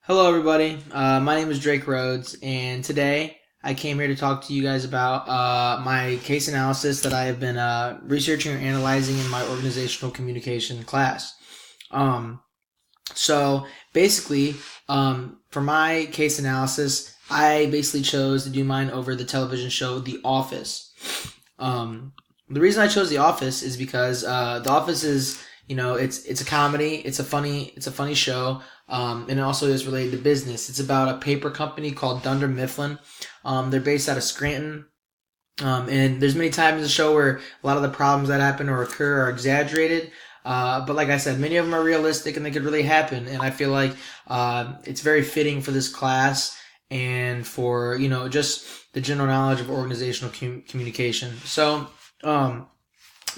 Hello, everybody. My name is Drake Rhodes, and today I came here to talk to you guys about my case analysis that I have been researching or analyzing in my organizational communication class. Um, so basically, for my case analysis, I basically chose to do mine over the television show The Office. The reason I chose The Office is because The Office is, it's a comedy. It's a funny show. And it also is related to business. It's about a paper company called Dunder Mifflin. They're based out of Scranton. And there's many times in the show where a lot of the problems that happen or occur are exaggerated. But like I said, many of them are realistic and they could really happen. And I feel like it's very fitting for this class and for, just the general knowledge of organizational communication. So,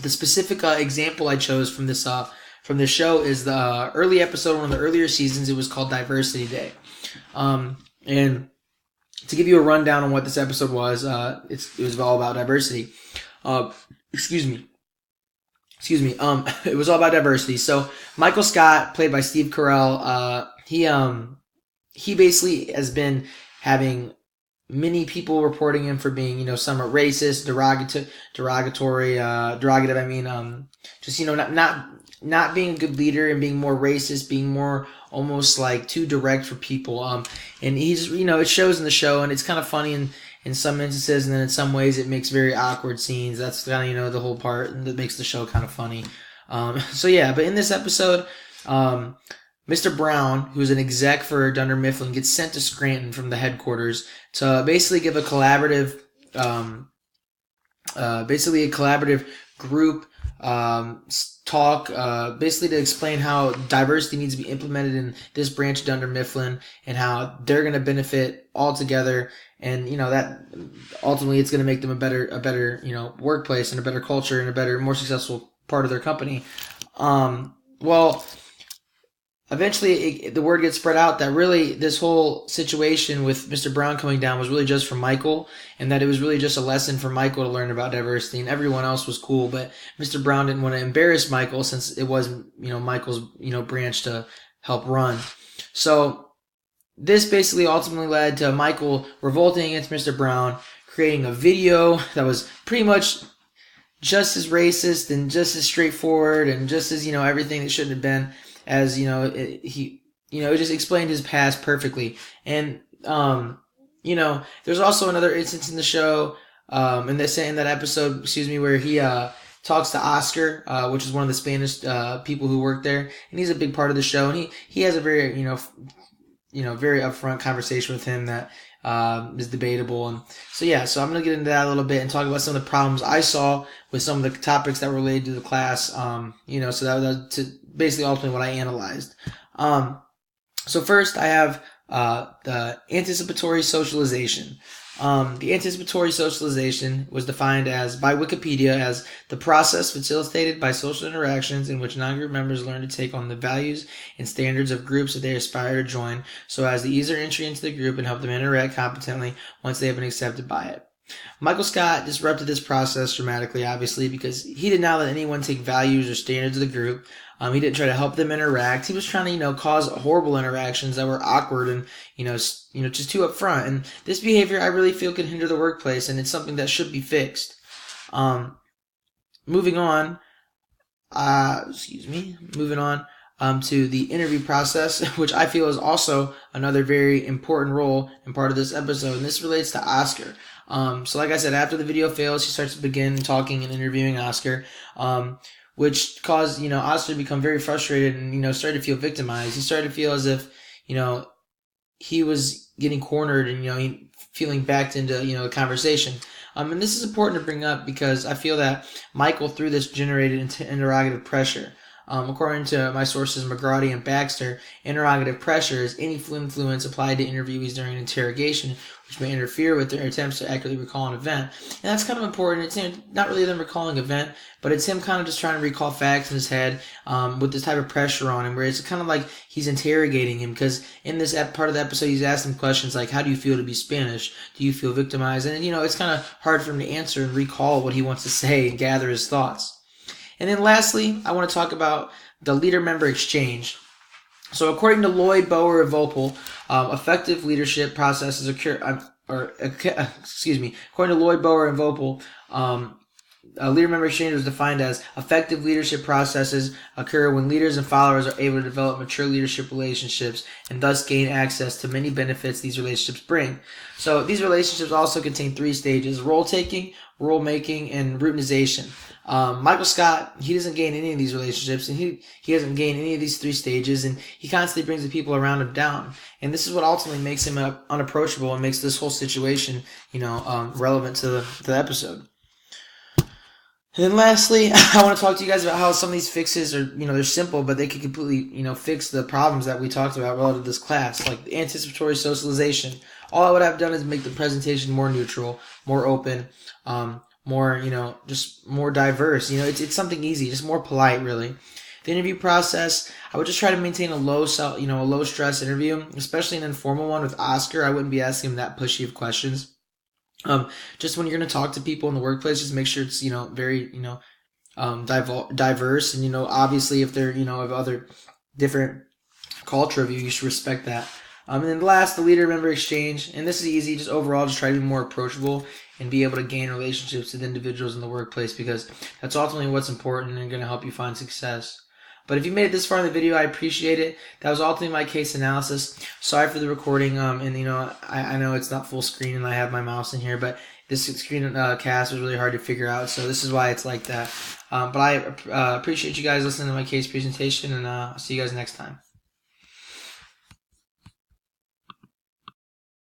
the specific example I chose from this show is the early episode, one of the earlier seasons. It was called Diversity Day, and to give you a rundown on what this episode was, it was all about diversity. Excuse me. It was all about diversity. So Michael Scott, played by Steve Carell, he basically has been having many people reporting him for being, somewhat racist, derogative. I mean, just not being a good leader and being more racist, being more almost like too direct for people. And he's, it shows in the show, and it's kind of funny in some instances, and then in some ways it makes very awkward scenes. That's kind of, the whole part that makes the show kind of funny. So yeah, but in this episode, Mr. Brown, who's an exec for Dunder Mifflin, gets sent to Scranton from the headquarters to basically give a collaborative, group talk, basically to explain how diversity needs to be implemented in this branch of Dunder Mifflin and how they're going to benefit all together. And that ultimately it's going to make them a better workplace and a better culture and a better, more successful part of their company. Well, eventually the word gets spread out that really this whole situation with Mr. Brown coming down was really just for Michael, and that it was really just a lesson for Michael to learn about diversity, and everyone else was cool, but Mr. Brown didn't want to embarrass Michael since it was, Michael's, branch to help run. So this basically ultimately led to Michael revolting against Mr. Brown, creating a video that was pretty much just as racist and just as straightforward and just as, everything that shouldn't have been, as it just explained his past perfectly. And there's also another instance in the show, in that episode, where he talks to Oscar, which is one of the Spanish people who work there, and he's a big part of the show, and he has a very very upfront conversation with him that is debatable. And so I'm going to get into that a little bit and talk about some of the problems I saw with some of the topics that were related to the class. So that was basically ultimately what I analyzed. So first I have the anticipatory socialization. The anticipatory socialization was defined by Wikipedia as the process facilitated by social interactions in which non-group members learn to take on the values and standards of groups that they aspire to join, so as to ease their entry into the group and help them interact competently once they have been accepted by it. Michael Scott disrupted this process dramatically, obviously, because he did not let anyone take values or standards of the group. He didn't try to help them interact. He was trying to, cause horrible interactions that were awkward and, just too upfront. And this behavior, I really feel, can hinder the workplace, and it's something that should be fixed. Moving on. Moving on to the interview process, which I feel is also another very important role and part of this episode. And this relates to Oscar. So like I said, after the video fails, she starts to begin talking and interviewing Oscar, which caused, Oscar to become very frustrated and, started to feel victimized. He started to feel as if, he was getting cornered and, feeling backed into, the conversation. And this is important to bring up because I feel that Michael, through this, generated interrogative pressure. According to my sources, McGrady and Baxter, interrogative pressure is any influence applied to interviewees during an interrogation, which may interfere with their attempts to accurately recall an event. And that's kind of important. It's not really them recalling an event, but it's him kind of just trying to recall facts in his head with this type of pressure on him, where it's kind of like he's interrogating him, because in this part of the episode, he's asking questions like, how do you feel to be Spanish? Do you feel victimized? And, it's kind of hard for him to answer and recall what he wants to say and gather his thoughts. And then lastly, I want to talk about the leader-member exchange. So according to Lloyd, Bower, and Vopel, Effective leadership processes occur, excuse me, according to Lloyd Bower and Vopel, leader member exchange was defined as effective leadership processes occur when leaders and followers are able to develop mature leadership relationships and thus gain access to many benefits these relationships bring. So these relationships also contain 3 stages: role taking, role making, and routinization. Michael Scott, he doesn't gain any of these relationships, and he doesn't gain any of these 3 stages, and he constantly brings the people around him down. And this is what ultimately makes him unapproachable and makes this whole situation, relevant to the episode. And then lastly, I want to talk to you guys about how some of these fixes are, they're simple, but they can completely, fix the problems that we talked about relative to this class, like the anticipatory socialization. All I would have done is make the presentation more neutral, more open, more, just more diverse. It's something easy, just more polite, really. The interview process, I would just try to maintain a low stress interview, especially an informal one with Oscar. I wouldn't be asking him that pushy of questions. Just when you're going to talk to people in the workplace, just make sure it's, very, diverse. And, obviously if they're, of other different culture of you should respect that. And then last, the leader member exchange. And this is easy. Just overall, just try to be more approachable and be able to gain relationships with individuals in the workplace, because that's ultimately what's important and going to help you find success. But if you made it this far in the video, I appreciate it. That was ultimately my case analysis. Sorry for the recording. I know it's not full screen and I have my mouse in here, but this screen cast was really hard to figure out. So this is why it's like that. But I appreciate you guys listening to my case presentation, and I'll see you guys next time.